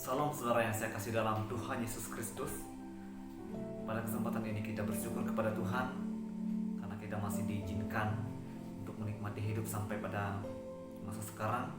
Salam saudara yang saya kasih dalam Tuhan Yesus Kristus. Pada kesempatan ini kita bersyukur kepada Tuhan karena kita masih diizinkan untuk menikmati hidup sampai pada masa sekarang,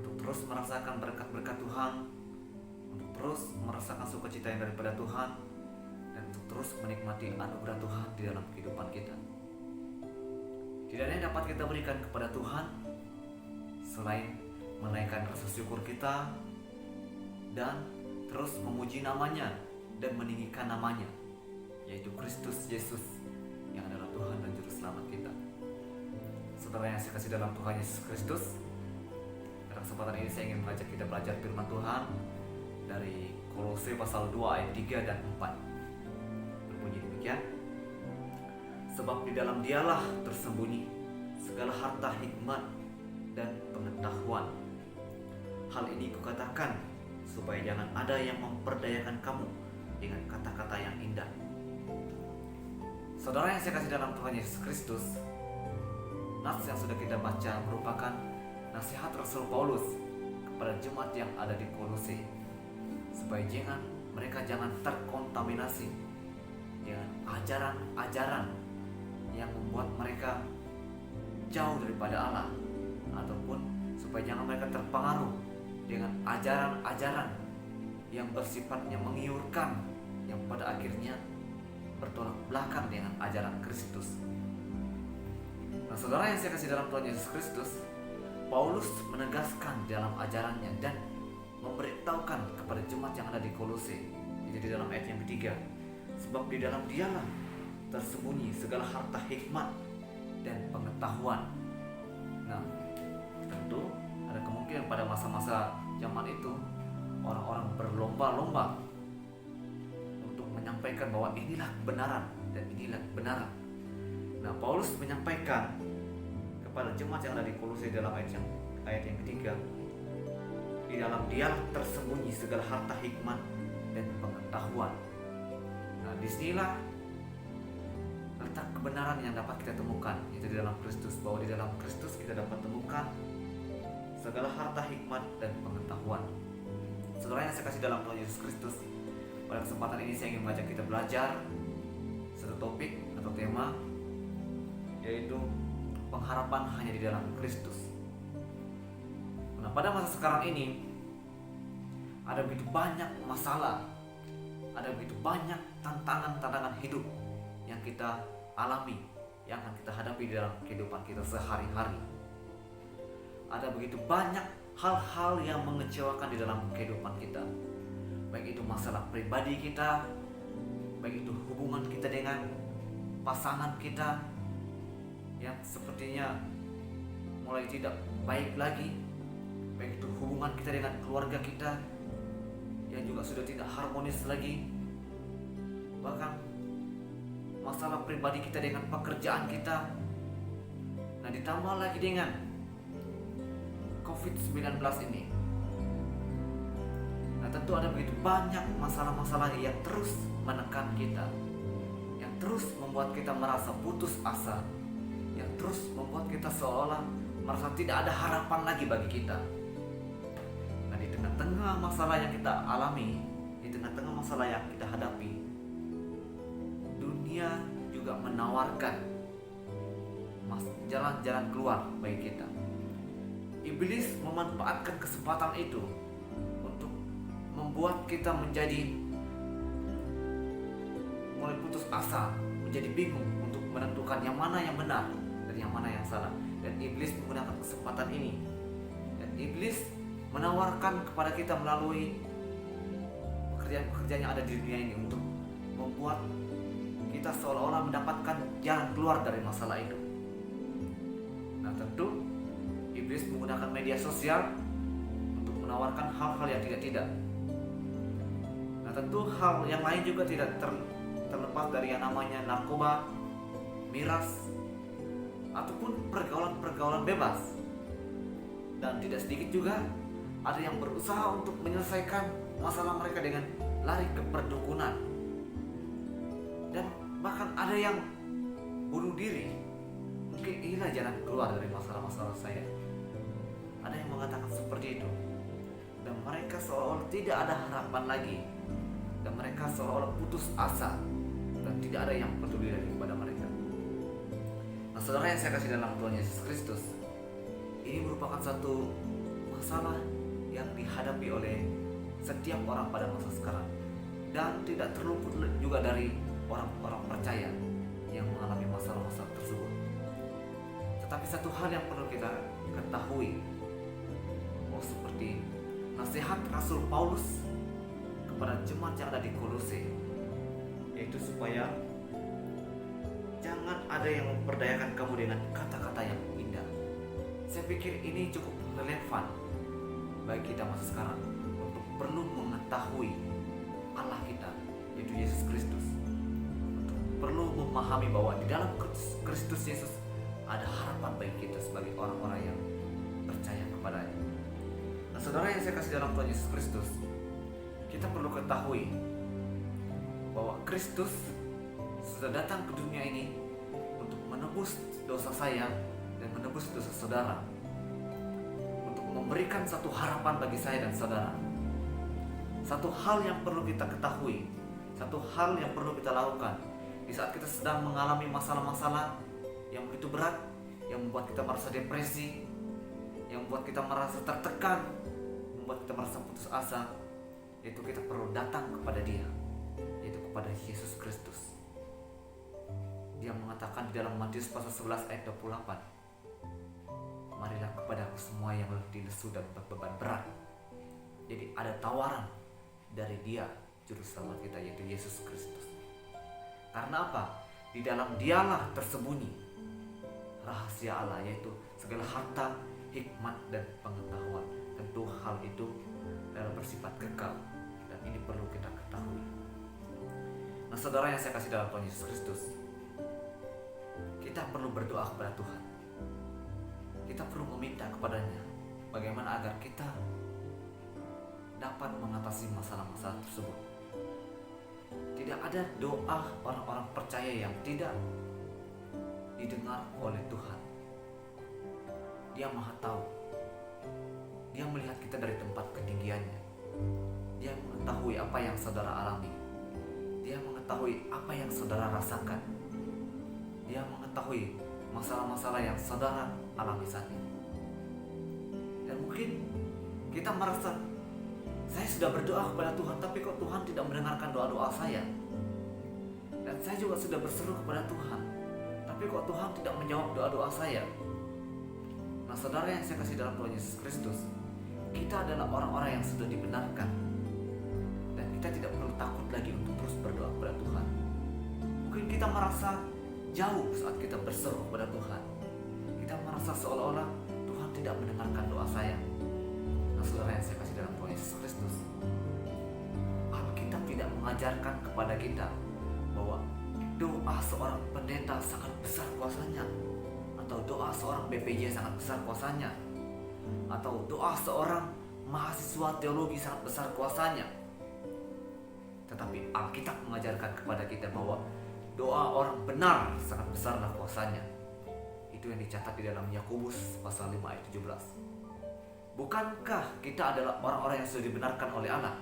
untuk terus merasakan berkat-berkat Tuhan, untuk terus merasakan sukacita yang daripada Tuhan, dan untuk terus menikmati anugerah Tuhan di dalam kehidupan kita. Tidak ada yang dapat kita berikan kepada Tuhan selain menaikkan rasa syukur kita dan terus memuji namanya dan meninggikan namanya, yaitu Kristus Yesus yang adalah Tuhan dan Juru Selamat kita. Saudara yang saya kasih dalam Tuhan Yesus Kristus, pada kesempatan ini saya ingin mengajak kita belajar firman Tuhan dari Kolose pasal 2 ayat 3 dan 4. Berbunyi demikian: sebab di dalam Dialah tersembunyi segala harta hikmat dan pengetahuan. Hal ini kukatakan supaya jangan ada yang memperdayakan kamu dengan kata-kata yang indah. Saudara yang saya kasih dalam Tuhan Yesus Kristus, nats yang sudah kita baca merupakan nasihat Rasul Paulus kepada jemaat yang ada di Kolose, supaya mereka jangan terkontaminasi dengan ajaran-ajaran yang membuat mereka jauh daripada Allah, ataupun supaya jangan mereka terpengaruh dengan ajaran-ajaran yang bersifatnya menggiurkan, yang pada akhirnya bertolak belakang dengan ajaran Kristus. Nah, saudara yang saya kasih dalam Tuhan Yesus Kristus, Paulus menegaskan dalam ajarannya dan memberitahukan kepada jemaat yang ada di Kolose, itu di dalam ayat yang ketiga, sebab di dalam Dialah tersembunyi segala harta hikmat dan pengetahuan. Nah, tentu ada kemungkinan pada masa-masa zaman itu orang-orang berlomba-lomba untuk menyampaikan bahwa inilah kebenaran dan inilah kebenaran. Nah, Paulus menyampaikan kepada jemaat yang ada di Kolose dalam ayat yang ketiga, di dalam Dia tersembunyi segala harta hikmat dan pengetahuan. Nah, disinilah letak kebenaran yang dapat kita temukan, itu di dalam Kristus, bahwa di dalam Kristus kita dapat temukan segala harta hikmat dan pengetahuan. Saudara yang saya kasih dalam Tuhan Yesus Kristus, pada kesempatan ini saya ingin mengajak kita belajar satu topik atau tema, yaitu pengharapan hanya di dalam Kristus. Nah, pada masa sekarang ini ada begitu banyak masalah, ada begitu banyak tantangan-tantangan hidup yang kita alami, yang akan kita hadapi di dalam kehidupan kita sehari-hari. Ada begitu banyak hal-hal yang mengecewakan di dalam kehidupan kita, baik itu masalah pribadi kita, baik itu hubungan kita dengan pasangan kita yang sepertinya mulai tidak baik lagi, baik itu hubungan kita dengan keluarga kita yang juga sudah tidak harmonis lagi, bahkan masalah pribadi kita dengan pekerjaan kita. Nah, ditambah lagi dengan COVID-19 ini. Nah, tentu ada begitu banyak masalah-masalah yang terus menekan kita, yang terus membuat kita merasa putus asa, yang terus membuat kita seolah-olah merasa tidak ada harapan lagi bagi kita. Nah, di tengah-tengah masalah yang kita alami, di tengah-tengah masalah yang kita hadapi, dunia juga menawarkan jalan-jalan keluar bagi kita. Iblis memanfaatkan kesempatan itu untuk membuat kita menjadi mulai putus asa, menjadi bingung untuk menentukan yang mana yang benar dan yang mana yang salah. Dan iblis menggunakan kesempatan ini, dan iblis menawarkan kepada kita melalui pekerjaan-pekerjaan yang ada di dunia ini untuk membuat kita seolah-olah mendapatkan jalan keluar dari masalah itu. Nah, tentu iblis menggunakan media sosial untuk menawarkan hal-hal yang tidak. Nah, tentu hal yang lain juga tidak terlepas dari yang namanya narkoba, miras, ataupun pergaulan-pergaulan bebas. Dan tidak sedikit juga ada yang berusaha untuk menyelesaikan masalah mereka dengan lari ke perdukunan. Dan bahkan ada yang bunuh diri. Mungkin inilah jalan keluar dari masalah-masalah saya. Ada yang mengatakan seperti itu. dan mereka seolah-olah tidak ada harapan lagi, dan mereka seolah-olah putus asa dan tidak ada yang peduli lagi kepada mereka. Nah, saudara yang saya kasih dalam Tuhan Yesus Kristus, ini merupakan satu masalah yang dihadapi oleh setiap orang pada masa sekarang, dan tidak terluput juga dari orang-orang percaya yang mengalami masalah-masalah tersebut. Tetapi satu hal yang perlu kita ketahui, seperti nasihat Rasul Paulus kepada jemaat yang ada di Kolose, yaitu supaya jangan ada yang memperdayakan kamu dengan kata-kata yang indah. Saya pikir ini cukup relevan bagi kita masa sekarang untuk perlu mengetahui Allah kita, yaitu Yesus Kristus. Untuk perlu memahami bahwa di dalam Kristus Yesus ada harapan bagi kita sebagai orang-orang yang percaya kepadanya. Nah, saudara yang saya kasih dalam Tuhan Yesus Kristus, kita perlu ketahui bahwa Kristus sudah datang ke dunia ini untuk menebus dosa saya dan menebus dosa saudara, untuk memberikan satu harapan bagi saya dan saudara. Satu hal yang perlu kita ketahui, satu hal yang perlu kita lakukan di saat kita sedang mengalami masalah-masalah yang begitu berat, yang membuat kita merasa depresi, yang membuat kita merasa tertekan, membuat kita merasa putus asa, yaitu kita perlu datang kepada Dia, yaitu kepada Yesus Kristus. Dia mengatakan di dalam Matius pasal 11 ayat 28, marilah kepadaku semua yang letih lesu dan berbeban berat. Jadi ada tawaran dari Dia, juru selamat kita, yaitu Yesus Kristus. Karena apa? Di dalam Dialah tersembunyi rahasia Allah, yaitu segala harta, hikmat dan pengetahuan. Tentu hal itu adalah bersifat kekal, dan ini perlu kita ketahui. Nah, saudara yang saya kasih dalam Tuhan Yesus Kristus, kita perlu berdoa kepada Tuhan. Kita perlu meminta kepadanya bagaimana agar kita dapat mengatasi masalah-masalah tersebut. Tidak ada doa orang-orang percaya yang tidak didengar oleh Tuhan. Dia Maha Tahu. Dia melihat kita dari tempat ketinggiannya. Dia mengetahui apa yang saudara alami. Dia mengetahui apa yang saudara rasakan. Dia mengetahui masalah-masalah yang saudara alami saat ini. Dan mungkin kita merasa, saya sudah berdoa kepada Tuhan, tapi kok Tuhan tidak mendengarkan doa-doa saya. Dan saya juga sudah berseru kepada Tuhan, tapi kok Tuhan tidak menjawab doa-doa saya. Nah, saudara yang saya kasih dalam Tuhan Yesus Kristus, kita adalah orang-orang yang sudah dibenarkan, dan kita tidak perlu takut lagi untuk terus berdoa kepada Tuhan. Mungkin kita merasa jauh saat kita berseru kepada Tuhan. Kita merasa seolah-olah Tuhan tidak mendengarkan doa saya. Nah, saudara yang saya kasih dalam Tuhan Yesus Kristus, Alkitab tidak mengajarkan kepada kita bahwa doa seorang pendeta sangat besar kuasanya, atau doa seorang BPJ sangat besar kuasanya, atau doa seorang mahasiswa teologi sangat besar kuasanya. Tetapi Alkitab mengajarkan kepada kita bahwa doa orang benar sangat besarlah kuasanya. Itu yang dicatat di dalam Yakobus pasal 5 ayat 17. Bukankah kita adalah orang-orang yang sudah dibenarkan oleh Allah?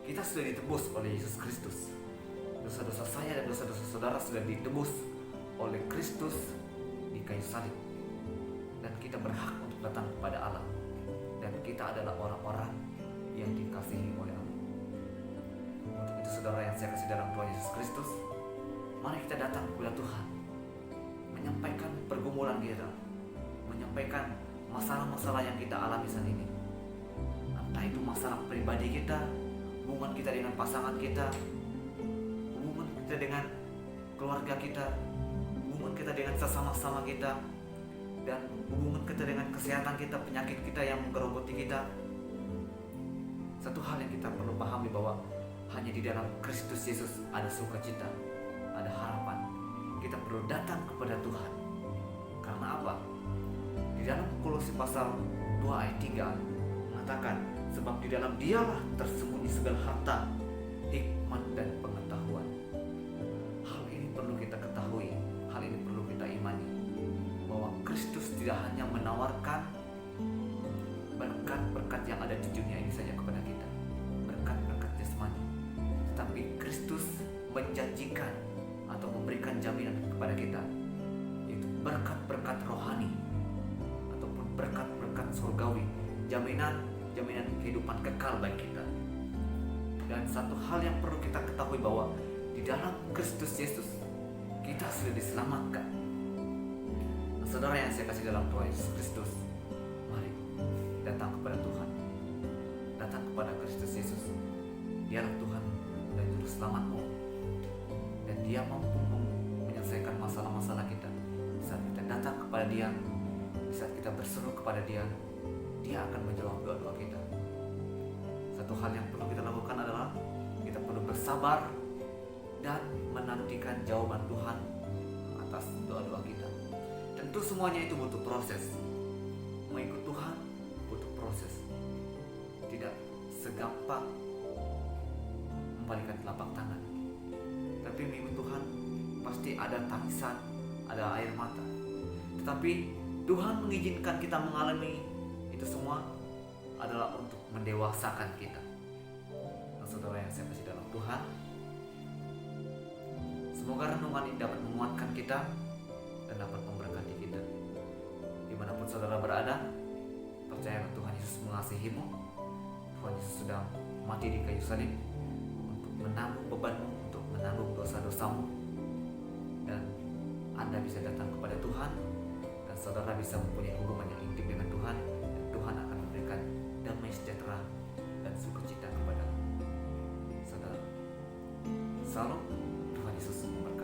Kita sudah ditebus oleh Yesus Kristus. Dosa-dosa saya dan dosa-dosa saudara sudah ditebus oleh Kristus di kayu salib. Dan kita berhak untuk datang kepada Allah. Dan kita adalah orang-orang yang dikasihi oleh Allah. Untuk itu, saudara yang saya kasih dalam Tuhan Yesus Kristus, mari kita datang kepada Tuhan, menyampaikan pergumulan kita, menyampaikan masalah-masalah yang kita alami saat ini. Entah itu masalah pribadi kita, hubungan kita dengan pasangan kita, hubungan kita dengan keluarga kita, hubungan kita dengan sesama-sama kita, dan hubungan kita dengan kesehatan kita, penyakit kita yang menggerogoti kita. Satu hal yang kita perlu pahami bahwa hanya di dalam Kristus Yesus ada sukacita, ada harapan. Kita perlu datang kepada Tuhan. Karena apa? Di dalam Kolose pasal 2 ayat 3 mengatakan, sebab di dalam Dialah tersembunyi segala harta, hikmat dan pengetahuan. Hal ini perlu kita ketahui, hal ini perlu kita imani, bahwa Kristus tidak hanya menawarkan berkat-berkat yang kita, yaitu berkat-berkat rohani ataupun berkat-berkat surgawi, jaminan kehidupan kekal bagi kita. Dan satu hal yang perlu kita ketahui bahwa di dalam Kristus Yesus kita sudah diselamatkan. Nah, saudara yang saya kasih dalam Tuhan Yesus Kristus, mari datang kepada Tuhan, datang kepada Kristus Yesus. Dialah Tuhan dan Juru Selamatmu, dan Dia mampu menyelesaikan masalah-masalah kita. Saat kita datang kepada Dia, saat kita berseru kepada Dia, Dia akan menjawab doa-doa kita. Satu hal yang perlu kita lakukan adalah kita perlu bersabar dan menantikan jawaban Tuhan atas doa-doa kita. Tentu semuanya itu butuh proses. Mengikut Tuhan butuh proses. Tidak segampang membalikkan telapak tangan. Tapi mengikut Tuhan pasti ada tangisan, ada air mata. Tetapi Tuhan mengizinkan kita mengalami itu semua adalah untuk mendewasakan kita. Nah, saudara yang saya kasih dalam Tuhan, semoga renungan ini dapat menguatkan kita dan dapat memberkati kita. Dimanapun saudara berada, percayalah Tuhan Yesus mengasihimu. Tuhan Yesus sudah mati di kayu salib untuk menanggung bebanmu, untuk menanggung dosa-dosamu. Dan Anda bisa datang kepada Tuhan, dan saudara bisa mempunyai hubungan yang intim dengan Tuhan, dan Tuhan akan memberikan damai sejahtera dan sukacita kepada saudara. Salam, Tuhan Yesus memberkati.